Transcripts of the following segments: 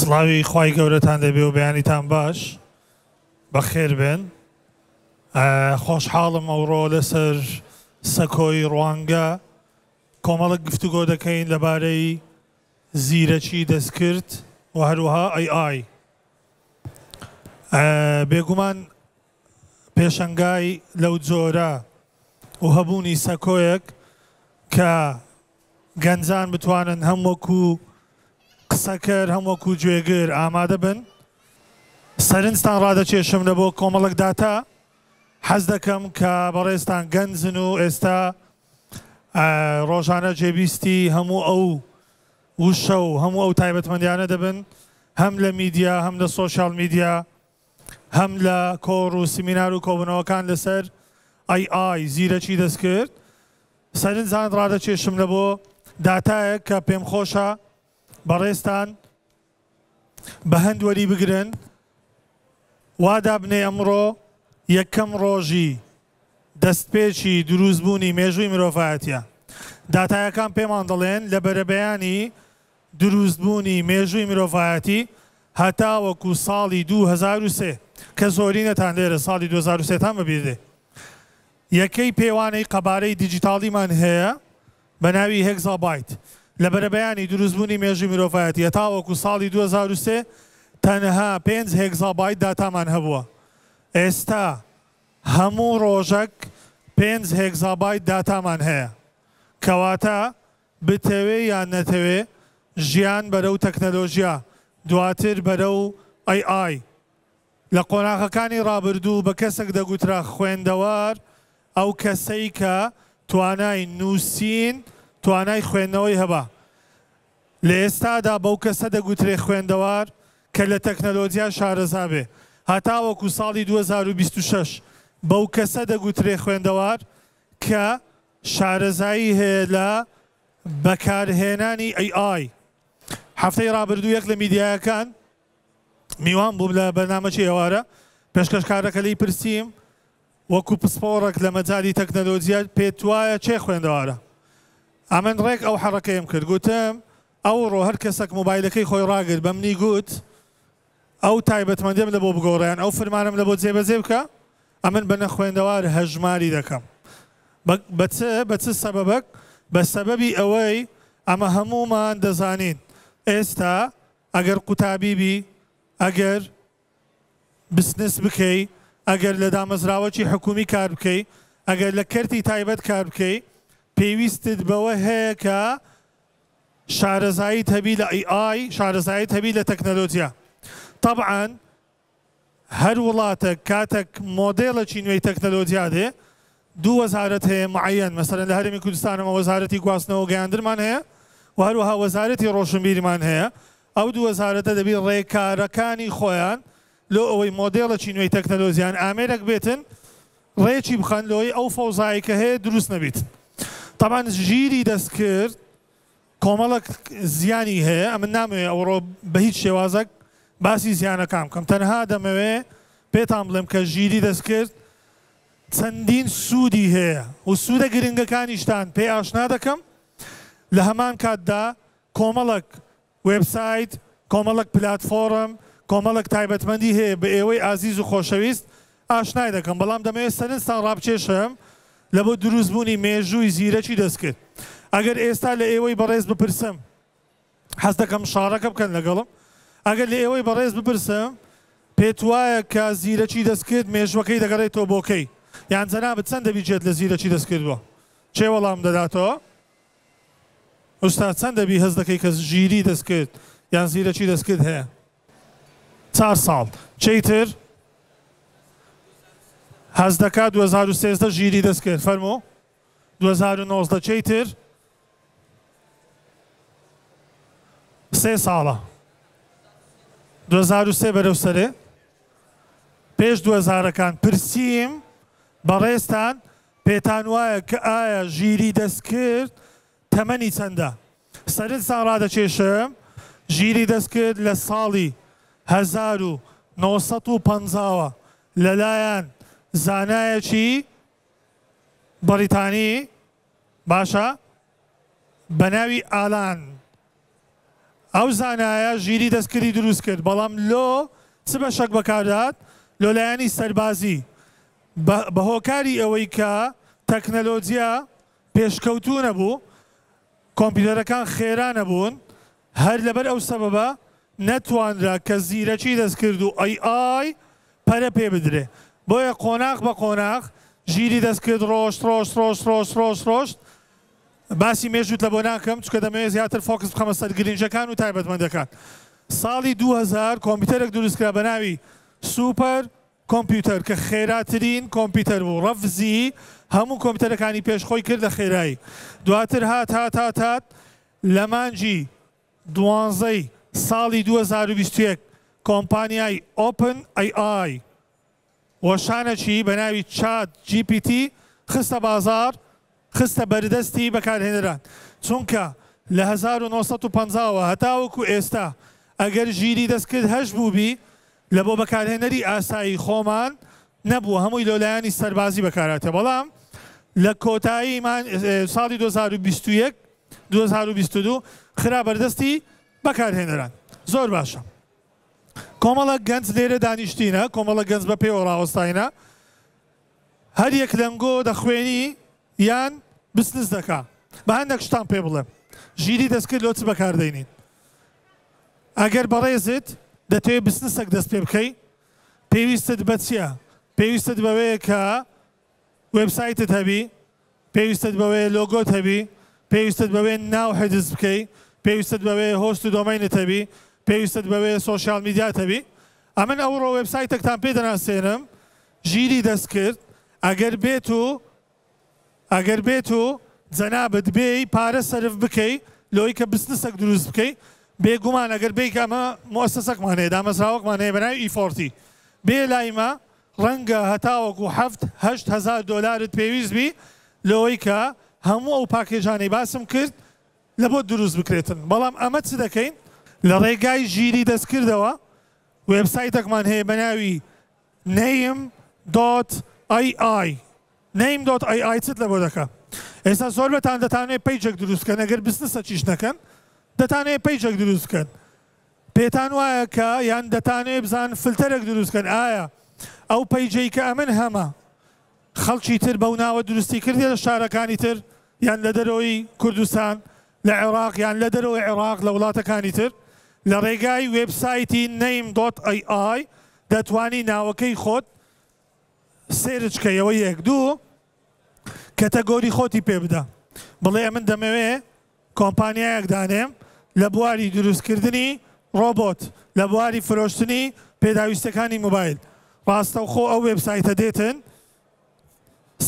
سڵاوی خوای گەورەتان دەبێ و بەیانیتان باش بەخێر بێن. خۆشحاڵم ئەوڕۆ لەسەر سەکۆی ڕوانگە کۆمەڵک گفتوگۆ دەکەین لەبارەی زیرەکی دەستکرد و هەروەها AI. بێگومان پێشەنگای لەو جۆرە و هەبوونی سەکۆیەک کە گەنجان بتوانن هەم وەکو قسەکەر هەم وەکو گوێگر ئامادە بن. سەرنجتان ڕادەکێشم لە بۆ کۆمەڵک داتا حەز دەکەم کە بەڕێستان گەنجن و ئێستا ڕۆژانە جێبیستی هەموو ئەو وشە و هەموو ئەو تایبەتمەندیانە دەبن، هەم لە میدیا هەم لە سۆشیال میدیا هەم لە کۆڕ و سیمینار و کۆبنەوەکان لەسەر AI زیرەکی دەستکرد. سەرنجان ڕادەکێشم لە بۆ داتایەک کە پێم خۆشە بەڕێستان بە هەند وەری بگرن. وادا بنێ ئەمڕۆ یەکەم ڕۆژی دەستپێکی دروستبوونی مێژووی مرۆڤایەتیە. داتایەکان پێمان دەڵێن لە بەرەبەیانی دروستبوونی مێژووی مرۆڤایەتی هەتا وەکو ساڵی 2003 کە زۆرینەتان لێرە ساڵی 2003 تان ببیردێ. یەکەی پێوانەی قەبارەی دیجیتاڵیمان هەیە بە ناوی هێگزابایت. لە بەرەبەیانی دروستبوونی مێژووی مرۆڤایەتی هەتا وەکو ساڵی 2003 تەنها 5 هێگزابایت داتامان هەبووە. ئێستا هەموو ڕۆژێک 5 هێگزابایت داتامان هەیە، کەواتە بتەوێ یان نەتەوێ ژیان بەرەو تەکنەلۆژیا دواتر بەرەو AI. لە قۆناغەکانی ڕابردوو بە کەسێک دەگوترا خوێندەوار ئەو کەسەی کە توانای نووسین توانای خوێندنەوەی هەبا. لە ئێستادا بەو کەسە دەگوترێ خوێندەوار کە لە تەکنەلۆجیا شارەزا بێ. هەتا وەکو ساڵی 2026 بەو کەسە دەگوترێ خوێندەوار کە شارەزایی هەیە لە بەکارهێنانی AI. هەفتەی ڕابردوو یەک لە میدیایەکان میوان بووم لە بەرنامەی ئێوارە پێشکەشکارەکە لی پرسییم وەکو پسپۆڕێک لە مەجای تەکنەلۆجیا پێت وایە چێ خوێندەوارە؟ ئەمن ڕێک ئەو حەڕەکەیم کرد، گوتم ئەوڕۆ هەر کەسێک مۆبایلەکەی خۆی ڕاگرت بە منی گوت ئەو تایبەتمەندیم لە بۆ بگۆڕیان ئەو فرمانم لە بۆ جێبەجێ بکە، ئەمن بە نەخوێندەوار هەژماری دەکەم. بە چ سەبەبەک؟ بە سەبەبی ئەوەی ئەمە هەموومان دەزانین ئێستا ئەگەر قوتابیبی، ئەگەر بسنس بکەی، ئەگەر لە دامەزراوەکی حکومی کار بکەی، ئەگەر لە کەرتی تایبەت کار بکەی، پێویستت بەوە هەیە کە شارەزاییت هەبی لە AI، شارەزاییت هەبی لە تەکنەلۆجیا. طبعاً هەر وڵاتێک کاتێک مۆدێڵێکی نوێی تەکنەلۆجیا دێ دوو وەزارەت هەیە معەن، مەسەرەن لە هەرێمی کوردستانەوە وەزارەتی گواستنەوە گەیاندرمان هەیە و هەروەها وەزارەتی ڕۆشنبیریمان هەیە. ئەو دوو وەزارەتە دەبی ڕێکارەکانی خۆیان لۆ ئەوەی مۆدێڵێکی نوێی تەکنەلۆجیان ئامێرێک بێتن ڕێکی بخەن لۆی ئەو فەوزایی کە هەیە دروست نەبیت. طبعاً ژیری دەستکرد کۆمەڵک زیانی هەیە، ئەمن نامەوێت ئەوڕۆ بە هیچ شێوازێک باسی زیانەکان بکەم، تەنها دەمەوێت پێتان بڵێم کە ژیری دەستکرد چەندین سوودی هەیە و سوودە گرنگەکانیشتان پێ ئاشنا دەکەم. لە هەمان کاتدا کۆمەڵک وێبسایت، کۆمەڵک پلاتفۆرم، کۆمەڵک تایبەتمەندی هەیە بە ئێوەی ئازیز و خۆشەویست ئاشنای دەکەم، بەڵام دەمەوێت سەرنجتان ڕابکێشم لە بۆ دروستبوونی مێژووی زیرەکی دەستکرد. ئەگەر ئێستا لە ئێوەی بەڕێز بپرسم، حەز دەکەم شارەکە بکەن لەگەڵم، ئەگەر لە ئێوەی بەڕێز بپرسم پێت وایە کە زیرەکی دەستکرد مێژوەکەی دەگەڕێتەوە بۆکەی، یان جەنابەت چەند دەبیجێت لە زیرەکی دەستکردووە؟ چێ وەڵام دەداتەوە؟ ئوستاد چەند دەبی هەز دەکەی کە ژیری دەستکرد یان زیرەکی دەستکرد هەیە؟ 4 ساڵ. چیتر؟ هەز دەکات 2013 ژیری دەستکرد. فەرموو 2019 چیتر؟ 3 ساڵە. 2003 بەرەو سەرێ پێش 2000ەکان پرسییم بەڕێستان پێتان وایە کە ئایا ژیری دەستکرد تەمەنی چەندە؟ سەرنجتان ڕادەکێشم ژیری دەستکرد لە ساڵی 1950 لەلایەن زانایەکی بەریتانی باشە بە ناوی ئالان ئەو زانایە ژیری دەستکردی دروست کرد بەڵام لۆ چ بەشێک بەکاردات لۆلایەنی سەربازی بە هۆکاری ئەوەی کە تەکنەلۆجیا پێشکەوتوو نەبوو کۆمپیوتەرەکان خێرا نەبوون هەر لەبەر ئەو سەبەبە نەتوانرا کە زیرەکی دەستکرد و ئای پەرە پێ بدرێ بۆیە قۆناغ بە قۆناغ ژیری دەستکرد ڕۆشت باسی مێژوت لە بۆ ناکەم چکە دەمەوێت زیاتر فۆکس بخەمە سەر گرنجەکان و تایبەتمەندەکان ساڵی 2000 کۆمپیوتەرێک دروستکرا بە ناوی سوپەر کۆمپیوتەر کە خێراترین کۆمپیوتەر بوو ڕەفزی هەموو کۆمپیوتەرەکانی پێشخۆی کردە خێرایی دواتر هات لە مانجی 12 ساڵی 2021 کۆمپانیای ئۆپن ئای وەشانەکی بە ناوی چات GPT خستە بازار خستە بەردەستی بەکارهێنەران چونکە لە 1950ەوە هەتاوەکو ئێستا ئەگەر ژیری دەستکرد هەش بووبی لە بۆ بەکارهێنەری ئاسایی خۆمان نەبووە هەمووی لۆلایانی سەربازی بەکاراتێ بەڵام لە کۆتایی ساڵی 2021 2022 خرا بەردەستی بەکارهێنەران زۆر باشە کۆمەڵە گەنج لێرە دانیشتینە کۆمەڵە گەنج بە پێوە ڕاوەستاینە هەر یەک لەنگۆ دەخوێنی یان بسنس دەکا بە هەندێک شتان پێ بڵێم ژیری دەستکرد لۆ چ بەکاردێنین ئەگەر بەڕێزت دەتوێت بسنسێک دەست پێ بکەی پێویستت بە چییە؟ پێویستت بەوەیە کە وێبسایتت هەبی پێویستت بەوەیە لۆگۆت هەبی پێویستت بەوێ ناو حجز بکەی پێویستت بەوەیە هۆست و دۆمەینت هەبی پێویستت بەوەیە سۆشیال میدیات هەبی ئەمن ئەوڕۆ وێبسایتێکتان پێ دەناسێنم ژیری دەستکرد ئەگەر بێت و جەنابەت بێی پارە سەرف بکەی لۆی کە بسنسێک دروست بکەی بێگومان ئەگەر بێی کە ئەمە مؤسسەکمان هەیە دامەزراوەکمان هەیە بەناوی ئیفۆرتی بێ لایمە ڕەنگە هەتاوەکو 7-8 هەزار دۆلارت پێویست بی لەوەی کە هەموو ئەو پاکێژانەی باسم کرد لە بۆ دروست بکرێتن بەڵام ئەمە چ دەکەین لە ڕێگای ژیری دەستکردەوە وێبسایتێکمان هەیە بەناوی name.ai name.ai چت لە بۆ دەکە ئێستا زۆر بەتان دەتانێت پیجێک دروستکەن ئەگەر بسنسە چیش نەکەن دەتانێت پیجێک دروستکەن پێتان وایە کە یان دەتانێت بزان فلتەرێک دروستکەن ئایا ئەو پیجەی کە ئەمن هەمە خەڵکی تر بەو ناوە دروستی کردی لە شارەکانی تر یان لە دەرەوەی کوردستان لە عێراق یان لە دەرەوەی عێراق لە وڵاتەکانی تر لە ڕێگای وێبسایتی name.ai دەتوانی ناوەکەی خۆت سێرچکەیەوە یەک دوو کەتەگۆری خۆتی پێ بدە بڵێ من دەمەوێت کۆمپانیایەک دانێم لە بواری دروستکردنی ڕۆبۆت لە بواری فرۆشتنی پێداویستەکانی موبایل ڕاستەوخۆ ئەو وێبسایتە دێتن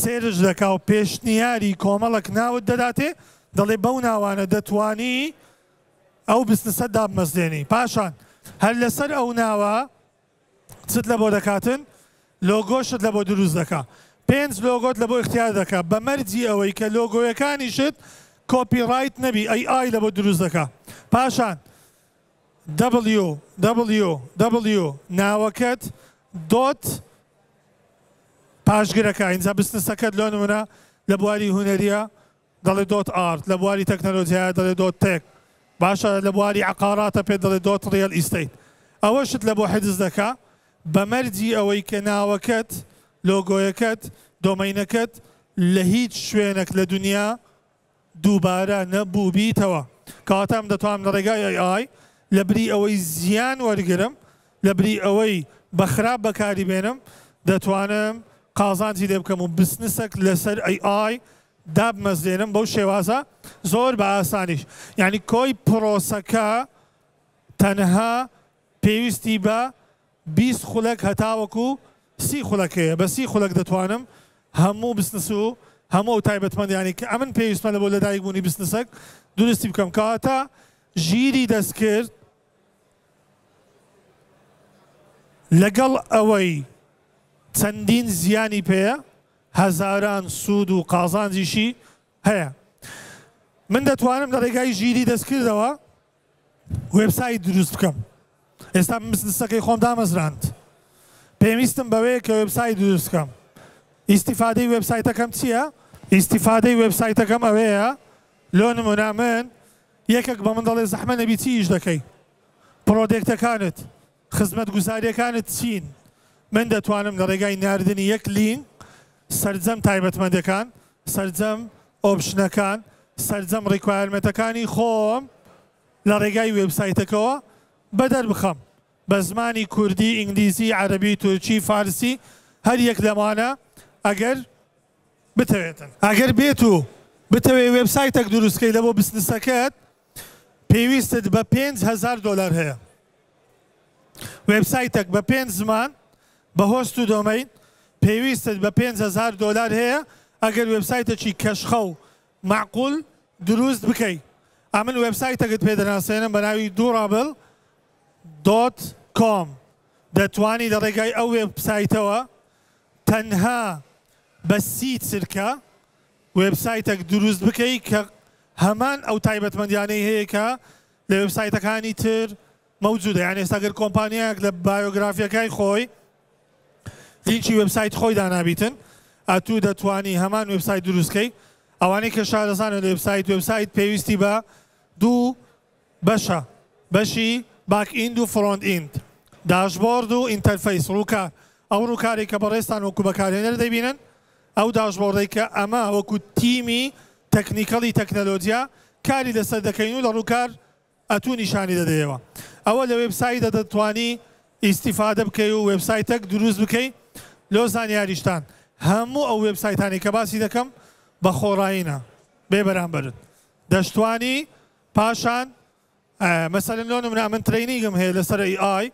سێرش دەکا و پێشنیاری کۆمەڵک ناوت دەداتێ دەڵێ بەو ناوانە دەتوانی ئەو بستنسە دابمەزێنی پاشان هەر لەسەر ئەو ناوە چت لە بۆ دەکاتن لۆگۆشت لە بۆ دروست دەکا 5 لۆگۆت لە بۆ اختیار دەکا بە مەرجی ئەوەی کە لۆگۆیەکانیشت کۆپیڕایت نەبی ئای لە بۆ دروست دەکا پاشان www ناوەکەت دۆت پاشگرەکە ئینجا بستنسەکەت لۆ نمونە لە بواری هونەریە دەڵێ دۆت ئارت لە بواری تەکنەلۆجیایە دەڵێ دۆت تێک باشە لە بواری عقاراتە پێ دەڵێ دۆت ڕیەل ئیستەیت ئەوەشت لە بۆ حجز دەکا بە مەرجی ئەوەی کە ناوەکەت لۆگۆیەکەت دۆمەینەکەت لە هیچ شوێنێک لە دنیا دووبارە نەبوو بیتەوە کەواتەم دەتوانم لە ڕێگای ئای لە بری ئەوەی زیان وەرگرم لە بری ئەوەی بەخراپ بەکاری بێنم دەتوانم قازانجی لێ بکەم و بسنسێک لەسەر ئای دابمەزێنم بەو شێوازە زۆر بە ئاسانیش یعنی کۆی پرۆسەکە تەنها پێویستی بە 20 خولەک هەتاوەکو 30 خولەکەیە بە 30 خولەک دەتوانم هەموو بسنس و هەموو تایبەتمەندیانی کە ئەمن پێویستمە لە بۆ لەدایکبوونی بسنسێک دروستی بکەم کەواتە ژیری دەستکرد لەگەڵ ئەوەی چەندین زیانی پێیە هەزاران سوود و قازانجیشی هەیە من دەتوانم لە ڕێگای ژیری دەستکردەوە وێبسایت دروست بکەم ئێستا من بسنسەکەی خۆم دامەزراند پێویستم بەوەیە کە وێبسایت دروست بکەم ئیستیفادەی وێبسایتەکەم چییە؟ ئیستیفادەی وێبسایتەکەم ئەوەیە لۆ نمونە من یەکێک بە من دەڵێ زەحمە نەبی چی ئیش دەکەی پرۆدێکتەکانت خزمەت گوزاریەکانت چین من دەتوانم لە ڕێگای ناردنی یەک لینک سەرجەم تایبەتمەندەکان سەرجەم ئۆپشنەکان سەرجەم ڕیکوایرمەنتەکانی خۆم لە ڕێگای وێبسایتەکەەوە بەدەر بخەم بە زمانی کوردی ئینگلیزی عەرەبی تورکی فارسی هەر یەک لەمانە ئەگەر بتەوێتن ئەگەر بێت و بتەوێ وێبسایتێک دروستکەی لە بۆ بزنسەکەت پێویستت بە $5,000 هەیە وێبسایتێک بە 5 زمان بە هۆست و دۆمەین پێویستت بە $5,000 هەیە ئەگەر وێبسایتێکی کەشخە و معقول دروست بکەی ئەمن وێبسایتەکەت پێدەناسێنم بە ناوی durable.com دەتوانی لە ڕێگای ئەو وێبسایتەوە تەنها بە 30 چرکە وێبسایتێک دروست بکەی کە هەمان ئەو تایبەتمەندیانەی هەیە کە لە وێبسایتەکانی تر مەوجودە یعنی ئێستا گەر کۆمپانیایەک لە بایۆگرافیەکەی خۆی لینکی وێبسایت خۆی دانابیتن ئەتوو دەتوانی هەمان وێبسایت دروستکەی ئەوانەی کە شارەزانە لە وێبسایت پێویستی بە دوو بەشە بەشی باک ئیند و فرۆنت ئیند داشبۆرد و ئینتەرفەیس ڕووکار ئەو ڕووکاری کە بەڕێستان وەکو بەکارهێنەر دەبینن ئەو داشبۆردەی کە ئەمە وەکو تیمی تەکنیکەڵی تەکنەلۆجیا کاری لەسەر دەکەین و لە ڕووکار ئەتوو نیشانی دەدەیەوە ئەوە لە وێبسایتە دەتوانی ئیسیفادە بکەی و وێبسایتێک دروست بکەی لۆ زانیاریشتان هەموو ئەو وێبسایتانی کە باسی دەکەم بە خۆڕایینە بێ بەرامبرن دەشتوانی پاشان مەسەلەن لۆ نمونە من ترەینینگم هەیە لەسەر AI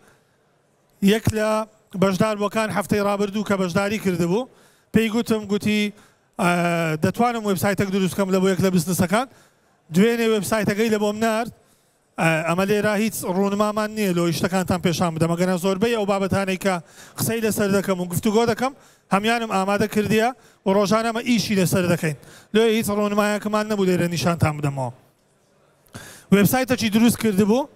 یەک لە بەشداربووەکان هەفتەی ڕابردوو کە بەشداری کردبوو پێی گوتی دەتوانم وێبسایتێک دروست بکەم لە بۆ یەک لە بزنسەکان دوێنێ وێبسایتەکەی لە بۆم نارد ئەمە لێرە هیچ ڕوونمامان نییە لۆ شتەکانتان پێشان بدەم ئەگەنە زۆربەی ئەو بابەتانەی کە قسەی لەسەر دەکەم و گفتوگۆ دەکەم هەمیانم ئامادە کردیە و ڕۆژانەمە ئیشی لەسەر دەکەین لۆ هیچ ڕۆنمایەکەمان نەبوو لێرە نیشانتان بدەمەوە وێبسایتێکی دروست کردبوو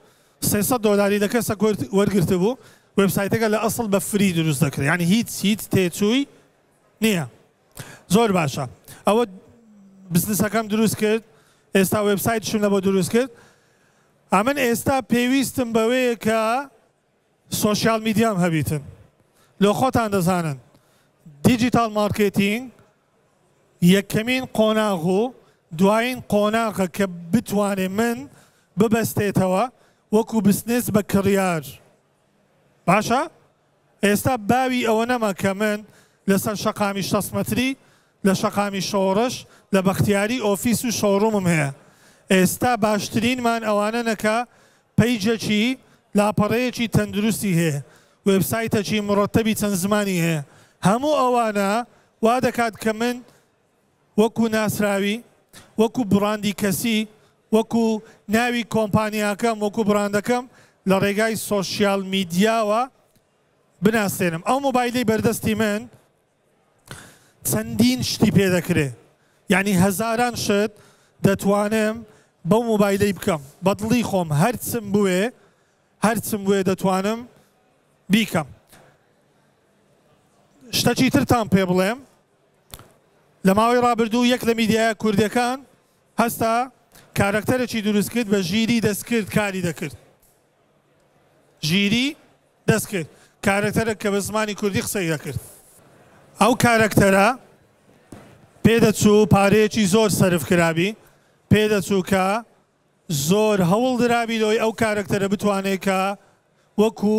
$300 لە کەسە وەرگرتە بوو وێبسایتەکە لە ئەسڵ بە فری دروست دەکرێت یعنی هیچ تێچووی نییە زۆر باشە ئەوە بزنسەکەم دروست کرد ئێستا وێبسایتشم لە بۆ دروست کرد ئەمن ئێستا پێویستم بەوەیە کە سۆشیال میدیام هەبیتن لۆ خۆتان دەزانن دیجیتال مارکێتینگ یەکەمین قۆناغ و دوایین قۆناغە کە بتوانێ من ببەستێتەوە وەکو بزنس بە کڕیار باشە ئێستا باوی ئەوە نەما کە من لەسەر شەقامی 6 مەتری لە شەقامی شۆڕش لە بەختیاری ئۆفیس و شۆڕومم هەیە ئێستا باشترینمان ئەوانە نەکە پەیجێکی لاپەڕەیەکی تەندروستی هەیە وێبسایتێکی مرۆتەبی چەند زمانی هەیە هەموو ئەوانە وا دەکات کە من وەکو ناسراوی وەکو بڕاندی کەسی وەکو ناوی کۆمپانیاکەم وەکو بڕاندەکەم لە ڕێگای سۆشیال میدیاوە بناسێنم ئەو مۆبایلی بەردەستی من چەندین شتی پێ دەکرێت یعنی هەزاران شت دەتوانم بەو مۆبایلەی بکەم بەدڵی خۆم هەرچم بوێ دەتوانم بیکەم شتێکی ترتان پێ بڵێم لە ماوەی ڕابردوو یەک لە میدیایە کوردیەکان هەستا کارکتەرێکی دروست کرد بە ژیری دەستکرد کاری دەکرد ژیری دەستکرد کارکتەرێک کە بە زمانی کوردی قسەی دەکرد ئەو کارکتەرە پێدەچوو پارەیەکی زۆر سەرف کرابی پێدەچوو کە زۆر هەوڵ درابی لۆی ئەو کارکتەرە بتوانێت کە وەکو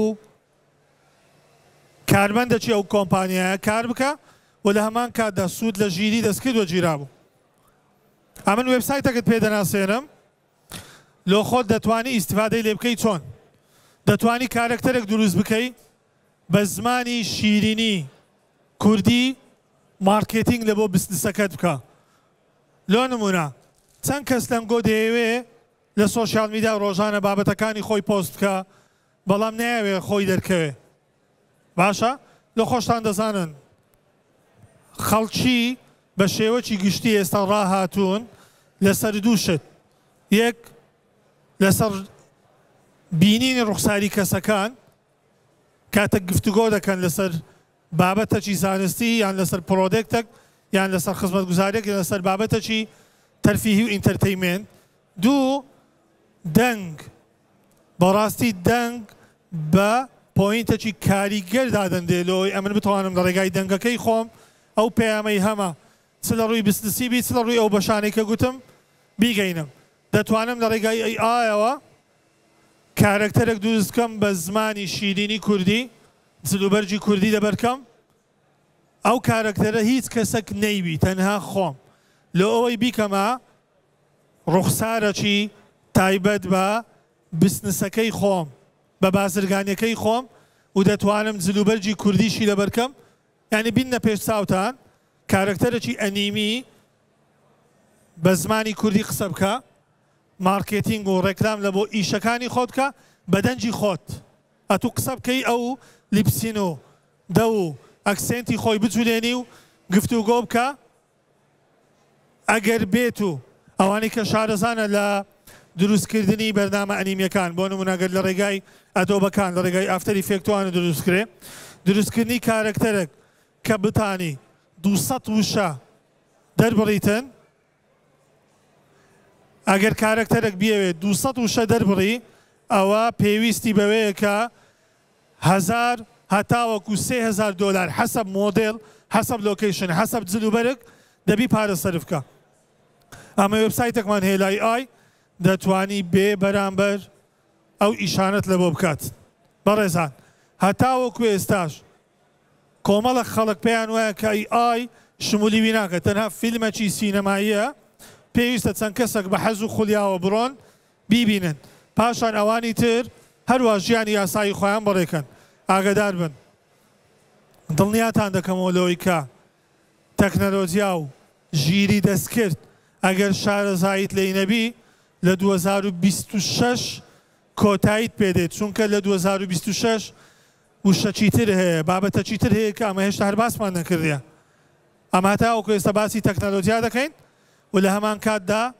کارمەندێکی ئەو کۆمپانیایە کار بکە و لە هەمان کاتدا سوود لە ژیری دەستکردوە گیرابوو ئەمن وێبسایتەکەت پێدەناسێنم لۆ خۆت دەتوانی ئیسیفادەی لێ بکەی چۆن دەتوانی کارکتەرێک دروست بکەی بە زمانی شیرینی کوردی مارکێتینگ لە بۆ بزنسەکەت بکە لۆ نمونە چەند کەس لەنگۆ دەیەوێ لە سۆشیال میدیا ڕۆژانە بابەتەکانی خۆی پۆست بکە بەڵام نایەوێ خۆی دەرکەوێ باشە لە خۆشتان دەزانن خەڵکی بە شێوەی گشتی ئێستا ڕاهاتوون لەسەر دوو شت یەک لەسەر بینینی ڕوخساری کەسەکان کاتە گفتوگۆ دەکەن لەسەر بابەتەکی زانستی یان لەسەر پرۆدێکتێک یان لەسەر خزمەتگوزارێک یان لەسەر بابەتەکی تەرفیهی و ئینتەرتەینمنت دوو دەنگ بەڕاستی دەنگ بە پۆینتێکی کاریگەر دادەندێ لەوەی ئەمن بتوانم لە ڕێگای دەنگەکەی خۆم ئەو پەیامەی هەمە چ لە ڕووی بزنسی بی چ لە ڕووی ئەو بەشانەی کە گوتم بیگەینم. دەتوانم لە ڕێگای ئایەوە کارکتەرێک دروست بکەم بە زمانی شیرینی کوردی جلوبەرجی کوردی دەبەرکەم. ئەو کارکتەرە هیچ کەسێک نەیبی تەنها خۆم لە ئەوەی بیکەمە ڕوخسارەکی تایبەت بە بزنسەکەی خۆم بە بازرگانیەکەی خۆم و دەتوانم جلوبەرجی کوردیشی لەبەرکەم. یعنی بینە پێش چاوتان کارکتەرێکی ئەنیمی بە زمانی کوردی قسە بکە مارکێتینگ و ڕێکلام لە بۆ ئیشەکانی خۆت کە بەدەنجی خۆت ئەتوو قسە بکەی ئەو لیپسین و دە و ئەکسێنتی خۆی بجولێنی و گفتوگۆ بکە. ئەگەر بێت و ئەوانی کە شارەزانە لە دروستکردنی بەرنامە ئەنیمیەکان بۆ نمونەگەر لە ڕێگای ئەدۆبەکان لە ڕێگای ئافتەری فێکتوانە دروستکرێ دروستکردنی کارکتەرێک کە بتانی 200 وشە دەربڕیتن. ئەگەر کارکتەرێک بیاوێت 200 وشە دەربڕی ئەوە پێویستی بەوەیە کە 1000 هەتاوەکو 3000 دلار حەسەب مۆدێڵ حەسەب لۆکیشن حەسەب جلوبەرێک دەبی پارە سەرف بکە. ئەمە وێبسایتێکمان هەیە لای ئای دەتوانی بێ بەرامبەر ئەو ئیشانت لە بۆ بکات. بەڕێزان هەتاوەکو ئێستاش کۆمەڵە خەڵک پێیان وایە کە ئای شمولی وی ناکات تەنها فیلمێکی سینەماییە پێویستە چەند کەسێک بە حەز و خولیاوە بڕۆن بیبینن پاشان ئەوانی تر هەروە ژیانی یاسایی خۆیان بەڕێکەن. ئاگادار بن دڵنیاتان دەکەمەوە لەوەی کە تەکنەلۆجیا و ژیری دەستکرد ئەگەر شارەزاییت لێی نەبی لە 2026 کۆتاییت پێدێت چونکە لە 2026 وشە چیتر هەیە بابەتە چیتر هەیە کە ئەمە هێشتا هەر باسمان نەکردیە. ئەمە تاوەکو ئێستا باسی تەکنەلۆجیا دەکەین و لە هەمان کاتدا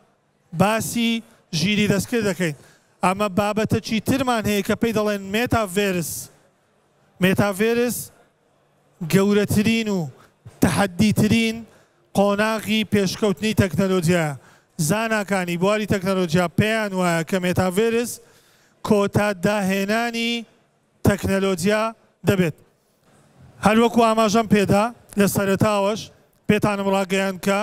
باسی ژیری دەستکرد دەکەین. ئەمە بابەتە چیترمان هەیە کە پێی دەڵێن مێتاڤێرس. مێتاڤێرس گەورەترین و تەحەدیترین قۆناغی پێشکەوتنی تەکنەلۆجیایە. زاناکانی بواری تەکنەلۆجیا پێیان وایە کە مێتاڤێرس کۆتا داهێنانی تەکنەلۆجیا دەبێت. هەروەکو ئاماژەم پێدا لە سەرەتاوەش پێتانم ڕاگەیان کە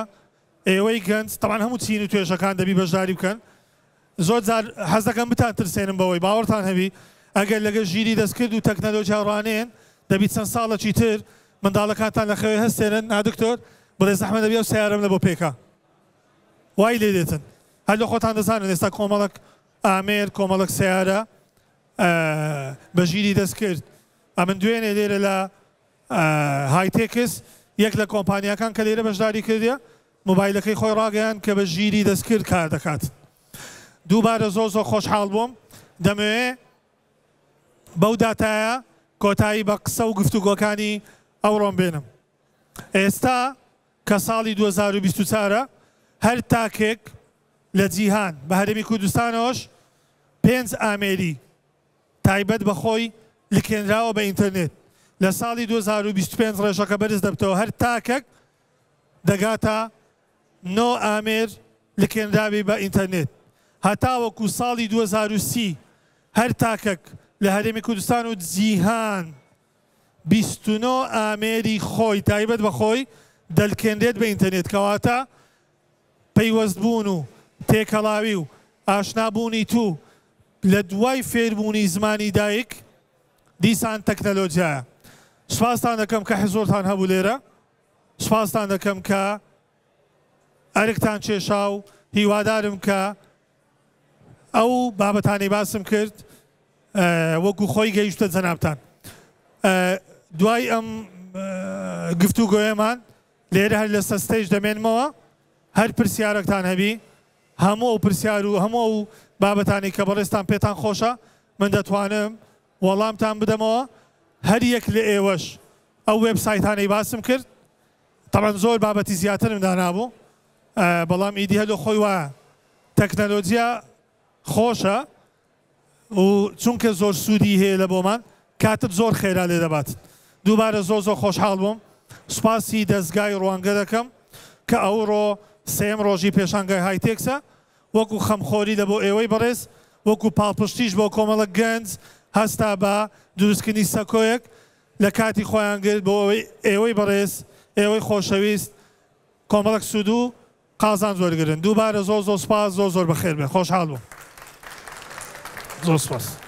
ئێوەی گەنج تەمان هەموو چین و توێژەکان دەبی بەشداری بکەن. زۆر جار حەز دەکەم بتان ترسێنم بەوەی باوەڕتان هەبی ئەگەر لەگەر ژیری دەستکرد و تەکنەلۆجیا ڕانێن دەبی چەند ساڵێکی تر منداڵەکانتان لە خەوێ هەستێنن نادکتۆر بڵێ زەحمە دەبی ئەو سیارەم لە بۆ پێکە وای لێ دێتن. هەر لە خۆتان دەزانن ئێستا کۆمەڵک ئامێر کۆمەڵک سیارە بە ژیری دەستکرد. ئەمن دوێنێ لێرە لە هایتێکس یەک لە کۆمپانیەکان کە لێرە بەشداری کردیە مۆبایلەکەی خۆی ڕاگەیان کە بە ژیری دەستکرد کار دەکات. دووبارە زۆر زۆر خۆشحاڵ بووم دەمەوێ بەو داتایە کۆتایی بە قسە و گفتوگۆکانی ئەوڕۆم بێنم. ئێستا کە ساڵی 2024 هەر تاکێک لە جیهان بە هەرێمی کوردستانەوەش 5 ئامێری تایبەت بە خۆی لکێنراوە بە ئینتەرنێت. لە ساڵی 2025 ڕێژەکە بەرز دەبتەوە هەر تاکێک دەگاتە 9 ئامێر لکێنراوی بە ئینتەرنێت. هەتاوەکو ساڵی 2030 هەر تاکێک لە هەرێمی کوردستان و جیهان 29 ئامێری خۆی تایبەت بە خۆی دەلکێنرێت بە ئینتەرنێت کەواتە پەیوەستبوون و تێکەڵاوی و ئاشنابوونی تو لە دوای فێربوونی زمانی دایک دیسان تەکنەلۆجیایە. سوپاستان دەکەم کە حزۆرتان هەبوو لێرە. سوپاستان دەکەم کە ئەرکتان کێشا و هیوادارم کە ئەو بابەتانی باسم کرد وەکو خۆی گەیشتە جەنابتان. دوای ئەم گفتوگۆیەمان لێرە هەر لە سەستەیش دەمێنمەوە هەر پرسیارێکتان هەبی هەموو ئەو پرسیار و هەموو ئەو بابەتانی کە بەڕێستان پێتان خۆشە من دەتوانم وەڵامتان بدەمەوە. هەر یەک لە ئێوەش ئەو وێبسایتانەی باسم کرد تەمەن زۆر بابەتی زیاترم دانابوو بەڵام ئیدی هەلو خۆی وایە تەکنەلۆجیا خۆشە و چونکە زۆر سوودی هەیە لە بۆمان کاتت زۆر خێرا لێ دەبات. دووبارە زۆر زۆر خۆشحاڵ بووم. سوپاسی دەستگای ڕوانگە دەکەم کە ئەوڕۆ سێم ڕۆژی پێشانگای هایتێکسە وەکو خەمخۆری لە بۆ ئێوەی بەڕێز وەکو پاڵپشتیش بۆ کۆمەڵە گەنج هەستا بە دروستکردنی سەکۆیەک لە کاتی خۆیان گرت بۆ ئێوەی بەڕێز ئێوەی خۆشەویست کۆمەڵک سوود و قازان زۆرگرن دووبارە زۆر زۆر سپاس زۆر زۆر بەخێر بێ خۆشحاڵ بووم زۆر سپاس